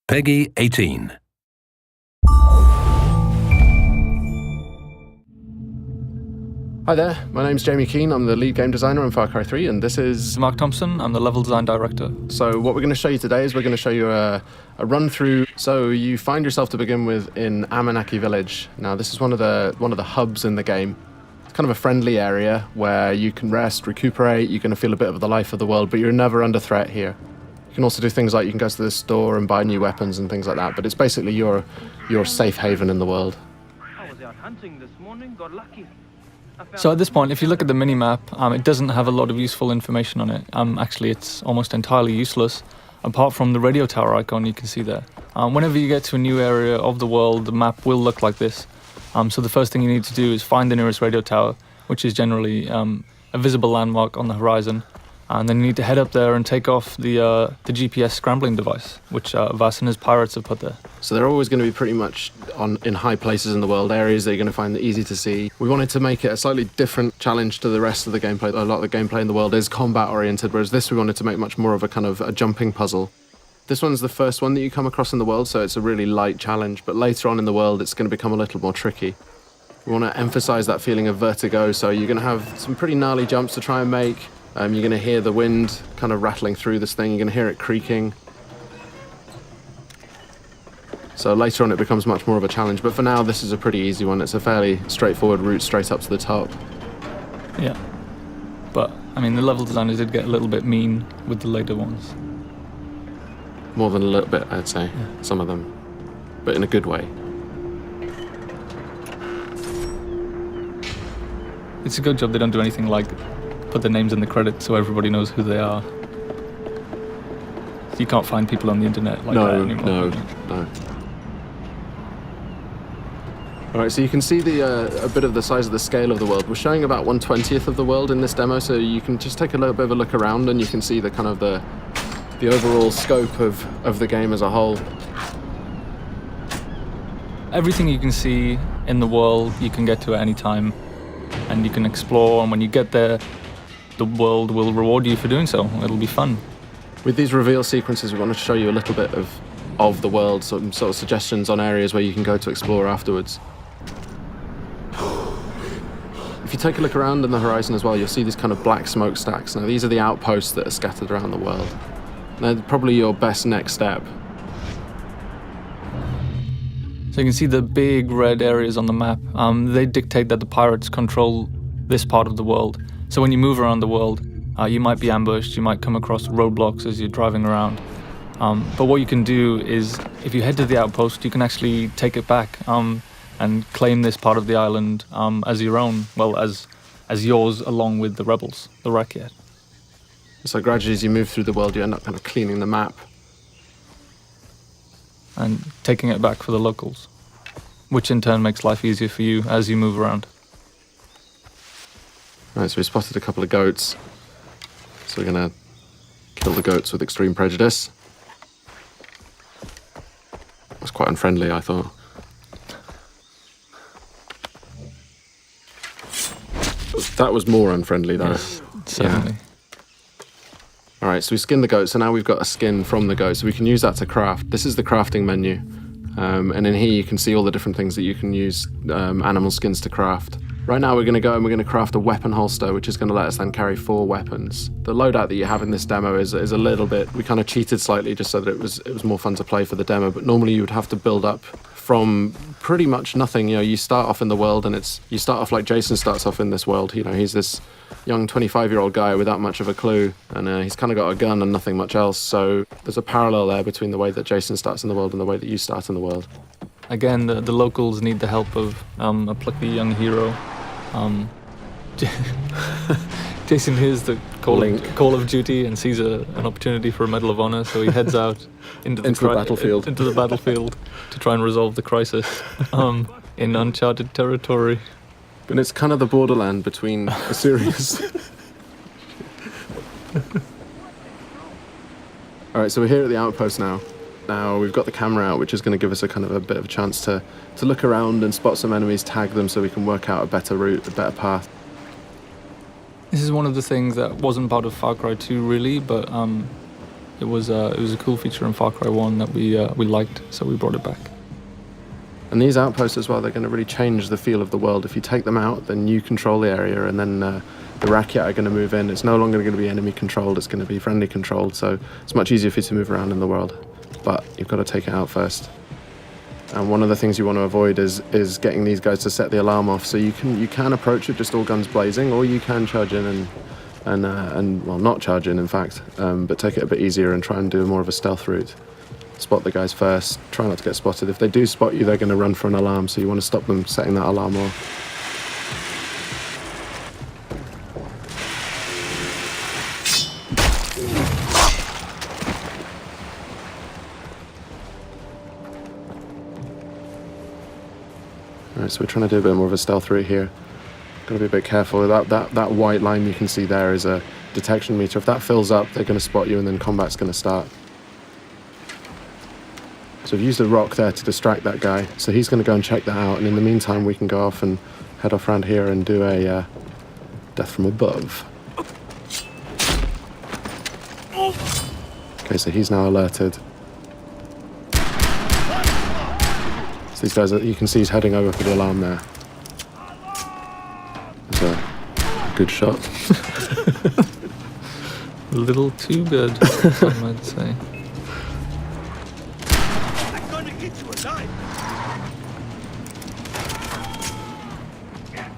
PEGI 18. Hi there, my name's Jamie Keane, I'm the lead game designer on Far Cry 3, and this is Mark Thompson, I'm the level design director. So what we're going to show you today is we're going to show you a run through. So you find yourself to begin with in Amanaki Village. Now this is one of the hubs in the game. It's kind of a friendly area where you can rest, recuperate, you're going to feel a bit of the life of the world, but you're never under threat here. You can also do things like you can go to the store and buy new weapons and things like that, but it's basically your safe haven in the world. I was out hunting this morning, got lucky. So at this point, if you look at the mini-map, it doesn't have a lot of useful information on it. Actually, it's almost entirely useless, apart from the radio tower icon you can see there. Whenever you get to a new area of the world, the map will look like this. So the first thing you need to do is find the nearest radio tower, which is generally a visible landmark on the horizon. And then you need to head up there and take off the GPS scrambling device, which Vaas and his pirates have put there. So they're always going to be pretty much in high places in the world, areas that you're going to find easy to see. We wanted to make it a slightly different challenge to the rest of the gameplay. A lot of the gameplay in the world is combat oriented, whereas this we wanted to make much more of a kind of a jumping puzzle. This one's the first one that you come across in the world, so it's a really light challenge, but later on in the world it's going to become a little more tricky. We want to emphasize that feeling of vertigo, so you're going to have some pretty gnarly jumps to try and make. You're going to hear the wind kind of rattling through this thing. You're going to hear it creaking. So later on it becomes much more of a challenge. But for now, this is a pretty easy one. It's a fairly straightforward route straight up to the top. Yeah. But, I mean, the level designers did get a little bit mean with the later ones. More than a little bit, I'd say. Yeah. Some of them. But in a good way. It's a good job they don't do anything like put their names in the credits so everybody knows who they are. You can't find people on the internet like that anymore. No. Alright, so you can see a bit of the size of the scale of the world. We're showing about 1/20th of the world in this demo, so you can just take a little bit of a look around and you can see the kind of the overall scope of the game as a whole. Everything you can see in the world you can get to at any time, and you can explore, and when you get there the world will reward you for doing so. It'll be fun. With these reveal sequences, we want to show you a little bit of the world, some sort of suggestions on areas where you can go to explore afterwards. If you take a look around on the horizon as well, you'll see these kind of black smokestacks. Now, these are the outposts that are scattered around the world. They're probably your best next step. So you can see the big red areas on the map. They dictate that the pirates control this part of the world. So when you move around the world, you might be ambushed, you might come across roadblocks as you're driving around. But what you can do is, if you head to the outpost, you can actually take it back and claim this part of the island as your own, well, as yours along with the rebels, the Rakyat. So gradually as you move through the world, you end up kind of cleaning the map. And taking it back for the locals, which in turn makes life easier for you as you move around. Right, so we spotted a couple of goats. So we're going to kill the goats with extreme prejudice. That's quite unfriendly, I thought. That was more unfriendly, though. Yes, certainly. Yeah. All right, so we skinned the goat, so now we've got a skin from the goat, so we can use that to craft. This is the crafting menu, and in here you can see all the different things that you can use animal skins to craft. Right now we're going to go and we're going to craft a weapon holster, which is going to let us then carry 4 weapons. The loadout that you have in this demo is a little bit, we kind of cheated slightly just so that it was more fun to play for the demo, but normally you would have to build up from pretty much nothing. You know, you start off in the world and you start off like Jason starts off in this world. You know, he's this young 25-year-old guy without much of a clue, and he's kind of got a gun and nothing much else, so there's a parallel there between the way that Jason starts in the world and the way that you start in the world. Again, the locals need the help of a plucky young hero. Jason hears the call of duty and sees an opportunity for a Medal of Honor, so he heads out into the battlefield to try and resolve the crisis in uncharted territory. And it's kind of the borderland between a series. All right, so we're here at the outpost now. Now we've got the camera out, which is going to give us a kind of a bit of a chance to look around and spot some enemies, tag them so we can work out a better route, a better path. This is one of the things that wasn't part of Far Cry 2 really, but It was a cool feature in Far Cry 1 that we liked, so we brought it back. And these outposts as well, they're going to really change the feel of the world. If you take them out, then you control the area, and then the Rakyat are going to move in. It's no longer going to be enemy controlled, it's going to be friendly controlled, so it's much easier for you to move around in the world. But you've got to take it out first. And one of the things you want to avoid is getting these guys to set the alarm off. So you can approach it just all guns blazing, or you can charge in and well, not charge in fact, but take it a bit easier and try and do more of a stealth route. Spot the guys first, try not to get spotted. If they do spot you, they're going to run for an alarm, so you want to stop them setting that alarm off. Alright, so we're trying to do a bit more of a stealth route here. Got to be a bit careful. That white line you can see there is a detection meter. If that fills up, they're going to spot you and then combat's going to start. So we've used a rock there to distract that guy. So he's going to go and check that out. And in the meantime, we can go off and head off around here and do a death from above. Okay, so he's now alerted. So these guys, you can see he's heading over for the alarm there. That's a good shot. A little too good, some might say. I'm gonna eat you alive.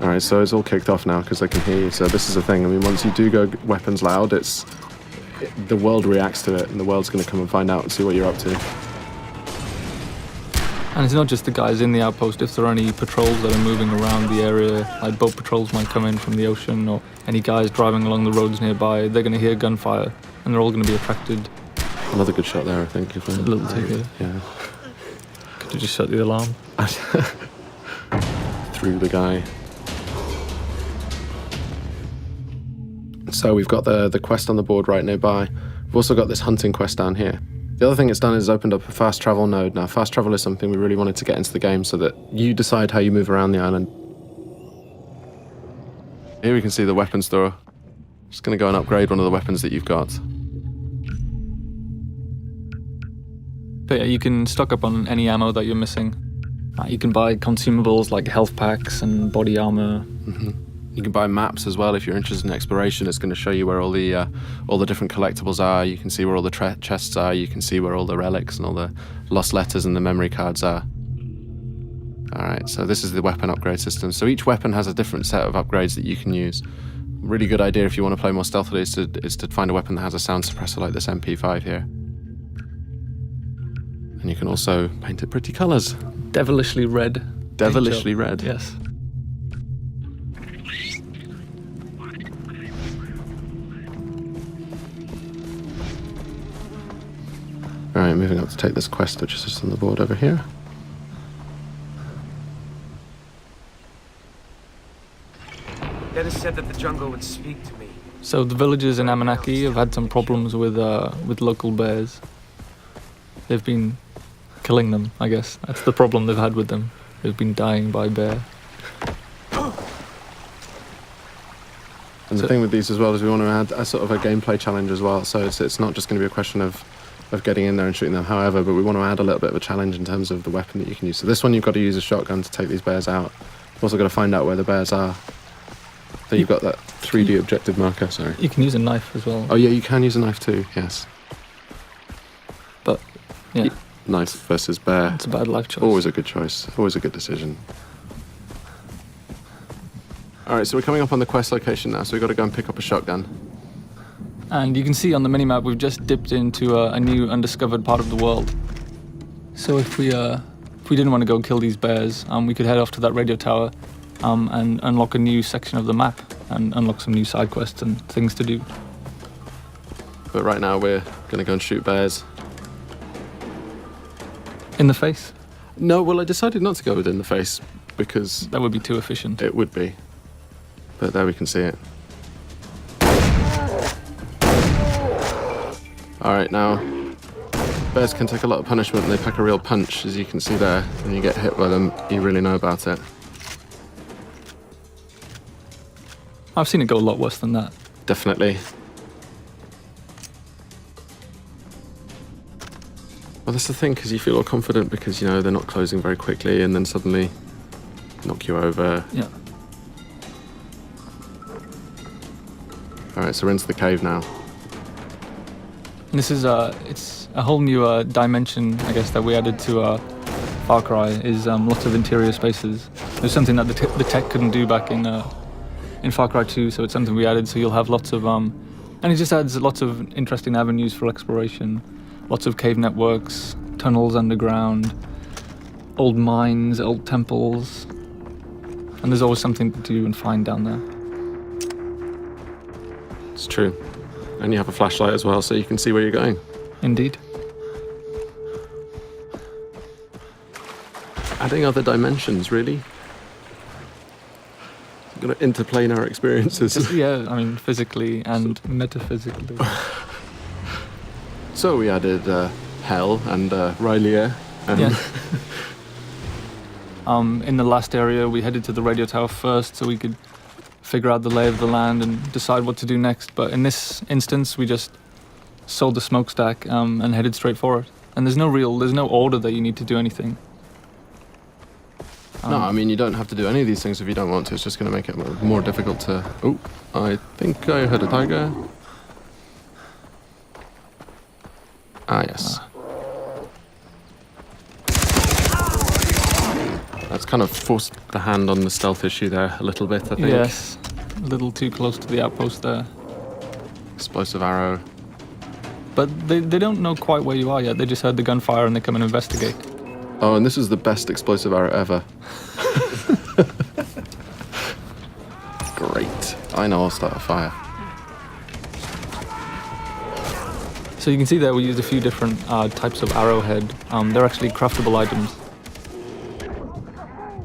Alright, so it's all kicked off now because they can hear you. So this is the thing. I mean, once you do go weapons loud, the world reacts to it, and the world's going to come and find out and see what you're up to. And it's not just the guys in the outpost. If there are any patrols that are moving around the area, like boat patrols might come in from the ocean, or any guys driving along the roads nearby, they're going to hear gunfire, and they're all going to be attracted. Another good shot there, I think. If A little too good. Yeah. Could you just shut the alarm? Through the guy. So we've got the quest on the board right nearby. We've also got this hunting quest down here. The other thing it's done is opened up a fast travel node. Now, fast travel is something we really wanted to get into the game so that you decide how you move around the island. Here we can see the weapon store. Just going to go and upgrade one of the weapons that you've got. But yeah, you can stock up on any ammo that you're missing. You can buy consumables like health packs and body armor. You can buy maps as well if you're interested in exploration. It's going to show you where all the different collectibles are. You can see where all the chests are. You can see where all the relics and all the lost letters and the memory cards are. All right, so this is the weapon upgrade system. So each weapon has a different set of upgrades that you can use. Really good idea if you want to play more stealthily is to find a weapon that has a sound suppressor like this MP5 here. And you can also paint it pretty colours. Devilishly red. Devilishly red. Yes. Alright, moving up to take this quest, which is just on the board over here. Dennis said that the jungle would speak to me. So the villagers in Amanaki have had some problems with local bears. They've been killing them, I guess. That's the problem they've had with them. They've been dying by bear. And the thing with these as well is we want to add a sort of a gameplay challenge as well. So it's not just going to be a question of getting in there and shooting them, however, but we want to add a little bit of a challenge in terms of the weapon that you can use. So this one, you've got to use a shotgun to take these bears out. You've also got to find out where the bears are. So you've got that 3D objective marker, sorry. You can use a knife as well. Oh yeah, you can use a knife too, yes. But, yeah, Knife versus bear. it's a bad life choice. Always a good choice, always a good decision. Alright, so we're coming up on the quest location now, so we've got to go and pick up a shotgun. And you can see on the minimap we've just dipped into a new undiscovered part of the world. So if we didn't want to go kill these bears, we could head off to that radio tower and unlock a new section of the map and unlock some new side quests and things to do. But right now we're going to go and shoot bears. In the face? No, well I decided not to go within the face because That would be too efficient. it would be. But there we can see it. Alright, now, bears can take a lot of punishment and they pack a real punch, as you can see there. When you get hit by them, you really know about it. I've seen it go a lot worse than that. Definitely. Well, that's the thing, because you feel all confident because, you know, they're not closing very quickly and then suddenly knock you over. Yeah. All right, so we're into the cave now. And this is it's a whole new dimension, I guess, that we added to Far Cry. Is lots of interior spaces. There's something that the tech couldn't do back in Far Cry 2, so it's something we added. So you'll have lots of and it just adds lots of interesting avenues for exploration. Lots of cave networks, tunnels underground, old mines, old temples, and there's always something to do and find down there. It's true. And you have a flashlight as well, so you can see where you're going. Indeed. Adding other dimensions, really. Got to interplanar experiences. Yeah, I mean, physically and metaphysically. So we added Hell and Rylea. And Yeah. In the last area, we headed to the radio tower first so we could figure out the lay of the land and decide what to do next. But in this instance, we just sold the smokestack and headed straight for it. And there's no order that you need to do anything. No, I mean, you don't have to do any of these things if you don't want to. It's just going to make it more difficult to... Oh, I think I heard a tiger. Ah, yes. That's kind of forced the hand on the stealth issue there a little bit, I think. Yes, a little too close to the outpost there. Explosive arrow. But they don't know quite where you are yet. They just heard the gunfire and they come and investigate. Oh, and this is the best explosive arrow ever. Great. I know I'll start a fire. So you can see there we used a few different types of arrowhead. They're actually craftable items.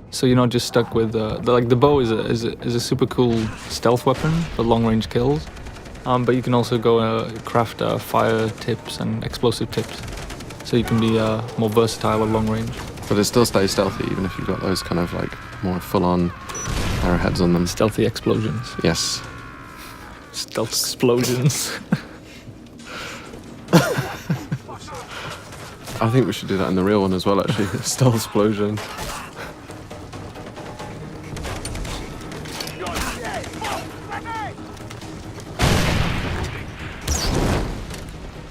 So you're not just stuck with the bow is a super cool stealth weapon for long range kills. But you can also go craft fire tips and explosive tips. So you can be more versatile at long range. But it still stays stealthy, even if you've got those kind of like more full-on arrowheads on them. Stealthy explosions. Yes. Stealth explosions. I think we should do that in the real one as well, actually. Stealth explosion.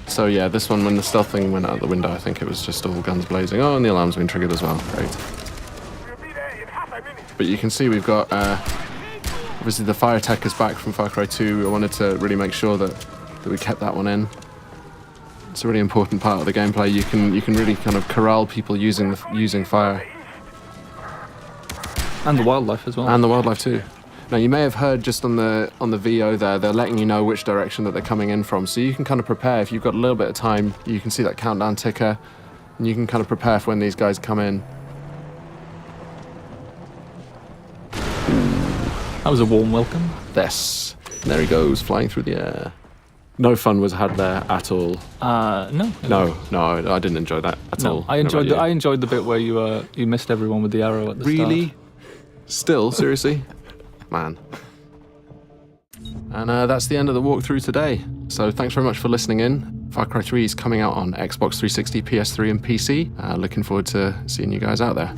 So yeah, this one, when the stealth thing went out the window, I think it was just all guns blazing. Oh, and the alarm's been triggered as well. Great. But you can see we've got, obviously the fire tech is back from Far Cry 2. I wanted to really make sure that we kept that one in. It's a really important part of the gameplay. You can really kind of corral people using fire. And the wildlife as well. And the wildlife too. Now you may have heard just on the VO there, they're letting you know which direction that they're coming in from. So you can kind of prepare. If you've got a little bit of time, you can see that countdown ticker, and you can kind of prepare for when these guys come in. That was a warm welcome. Yes. And there he goes, flying through the air. No fun was had there at all. No. No, I didn't enjoy that at all. I enjoyed the bit where you missed everyone with the arrow at the start. Really? Still? Seriously? Man. And that's the end of the walkthrough today. So thanks very much for listening in. Far Cry 3 is coming out on Xbox 360, PS3 and PC. Looking forward to seeing you guys out there.